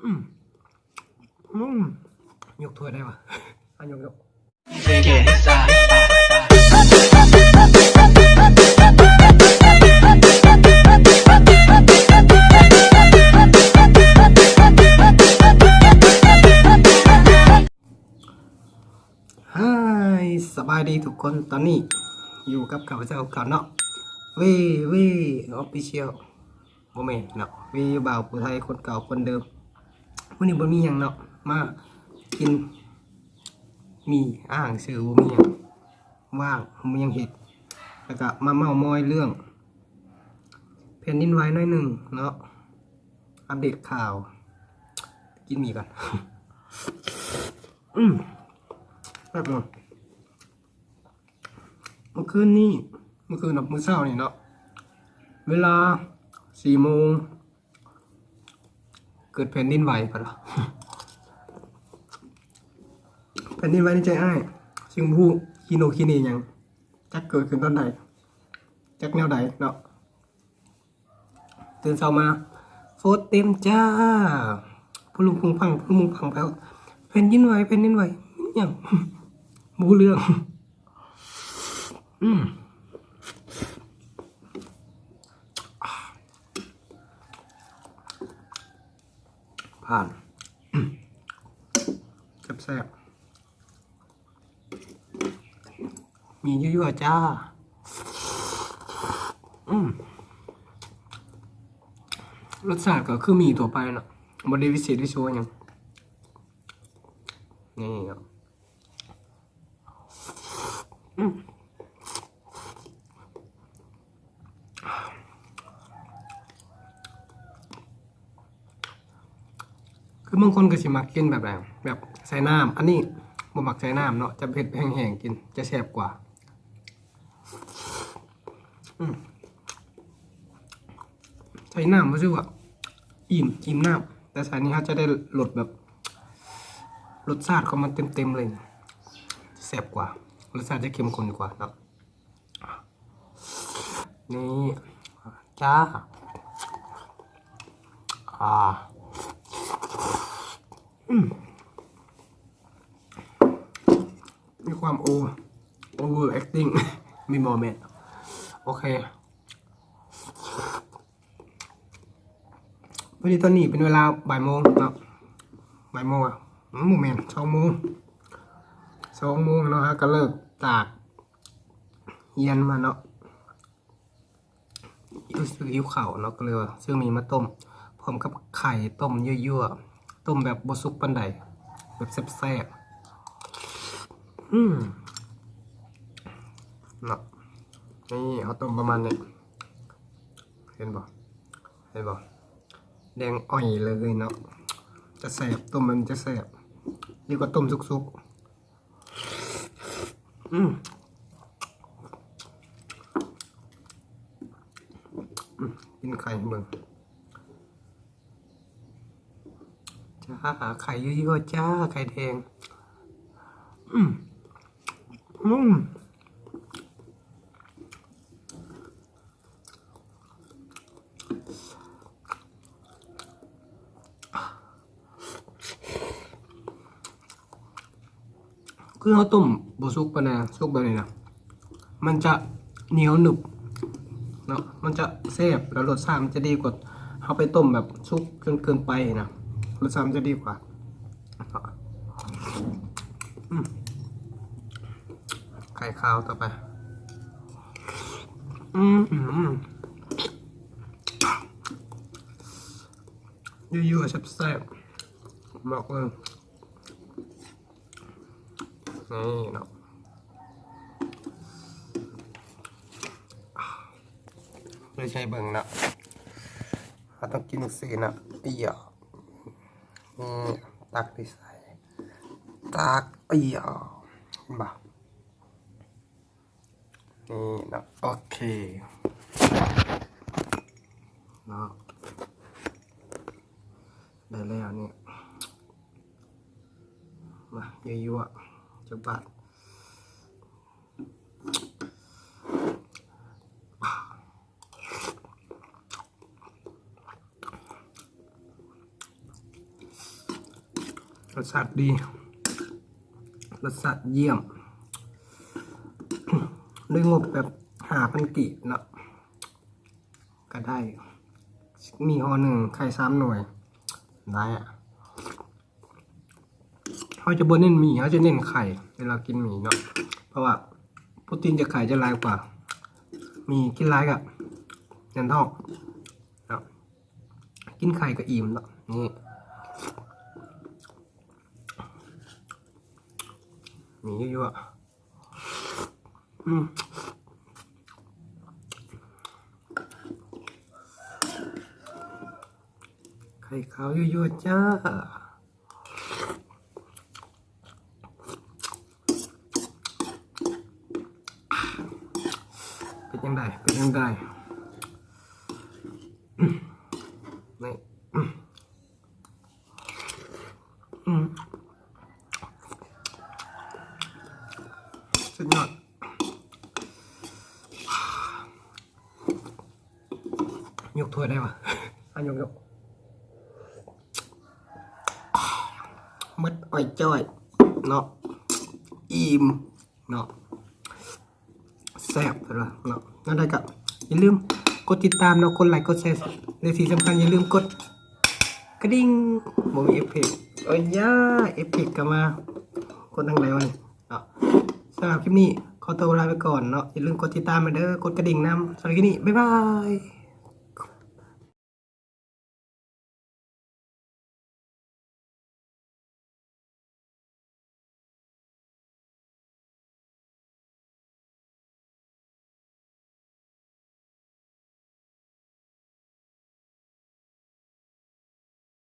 อืมอืมยกถ้วยได้ปะอันยกฮ่ายสบายดีทุกคนตอนนี้อยู่กับข้าพเจ้าก่อนเนาะเว่เว่ออฟฟิเชียลโมเมนต์เนาะวีบ่าวผู้ไทยคนเก่าคนเดิมวันนี้บ่มีหยังเนาะมากินมีอ่างสื่อบ่มีหยังว่างบ่มีหยังเห็ดแล้วก็มาเมามอยเรื่องแผ่นดินไหวหน่อยหนึ่งเนาะอัปเดตข่าวกินหมี่ก่อนแป๊บนึงเมื่อคืนแบบมื้อเช้านี่เนาะเวลา4 โมงเกิดแผ่นดินไหวปะล่ะ แผ่นดินไหวในใจอ้ายซึ่งผู้คีโนคีนียังจักเกิดขึ้นตอนใดจักแนวใดเนาะตื่นเช้ามาโฟดเต็มจ้าผู้ลุงพุงพังผู้ลุงพังแล้วแผ่นดินไหวอย่างบูเรื่องผ่านแซ่บๆมียั่วๆจ้ารสชาติก็คือมีตัวไปเนาะบริวิเศษวิโชยังนี่เนาะคือบางคนก็สิมักกินแบบไหนแบบใส่น้ำอันนี้บ่มักใส่น้ำเนาะจะเผ็ดแห้งๆกินจะแซ่บกว่าใส่น้ำรู้สึกว่าอิ่มน้ำแต่ใส่นี้เขาจะได้รสแบบรสชาติของมันเต็มเลยแซ่บกว่ารสชาติจะเข้มข้นกว่าเนาะนี่จ้ามีความโอเวอร์แอคติ้งมีโมเมนต์โอเควันนี้ตอนนี้เป็นเวลาบ่าย โมงเนาะบ่าย โมงโมเมนต์2 โมงเนาะฮะก็เลิกตากเย็นมาเนาะหิวข้าวเนาะก็เลยซื้อมีมาต้มพร้อมกับไข่ต้มยั่วๆต้มแบบบสุกปันใดแบบแซ่บเนาะนี่เขาต้มประมาณนี้เห็นบ่แดงอ่อยเลยเนาะจะแซ่บต้มมันจะแซ่บดีกว่าต้มสุกกินไข่เบิ่งจ้าไข่ยั่วๆจ้าไข่แดงคือเขาต้มบสุกปะนะสุกแบบนี้นะมันจะเหนียวหนึบเนาะมันจะแซ่บแล้วรสชาติมันจะดีกว่าเขาไปต้มแบบสุกจนเกินไปนะรสชาติมันจะดีกว่าไข่ขาวต่อไปยั่วๆแซ่บๆบอกเลยนี่เนาะไม่ใช่เบิ่งนะเราต้องกินสีนะอีหยอนี่ตักที่ใส่ตักอีหยอบ่านี่นะโอเคเนาะได้แล้วนี่มายั่วๆจะบาด รสชาติดีรสชาติเยี่ยมด้วยงบแบบ5,000 กีบเนาะก็ได้มีห่อหนึ่งไข่3 หน่วยได้อะเขาจะบนเน้นหมี่เขาจะเน้นไข่เวลากินหมี่เนาะเพราะว่าโปรตีนจากไข่จะหลายกว่ามีกินหลายกับยันท้องเนาะกินไข่ก็อิ่มเนาะนี่มีเยอะๆไข่ขาวเยอะๆจ้าเป็นยังไงเป็นยังไงนี่สุดยอดยกถ้วยได้ปะยกมัดอ้อยจ้อยเนาะอิ่มเนาะแซ่บเลยเนาะนั่นได้กับอย่าลืมกดติดตามเนาะกดไลค์กดแชร์ในที่สำคัญอย่าลืมกดกระดิ่งบ่มีเอฟเฟกต์โอ้ยย่าเอฟเฟกต์กลับมากดทางไหนวะเนาะสำหรับคลิปนี้ขอตัวลาไปก่อนเนาะอย่าลืมกดติดตามมาเด้อกดกระดิ่งนำสำหรับคลิปนี้บ๊ายบาย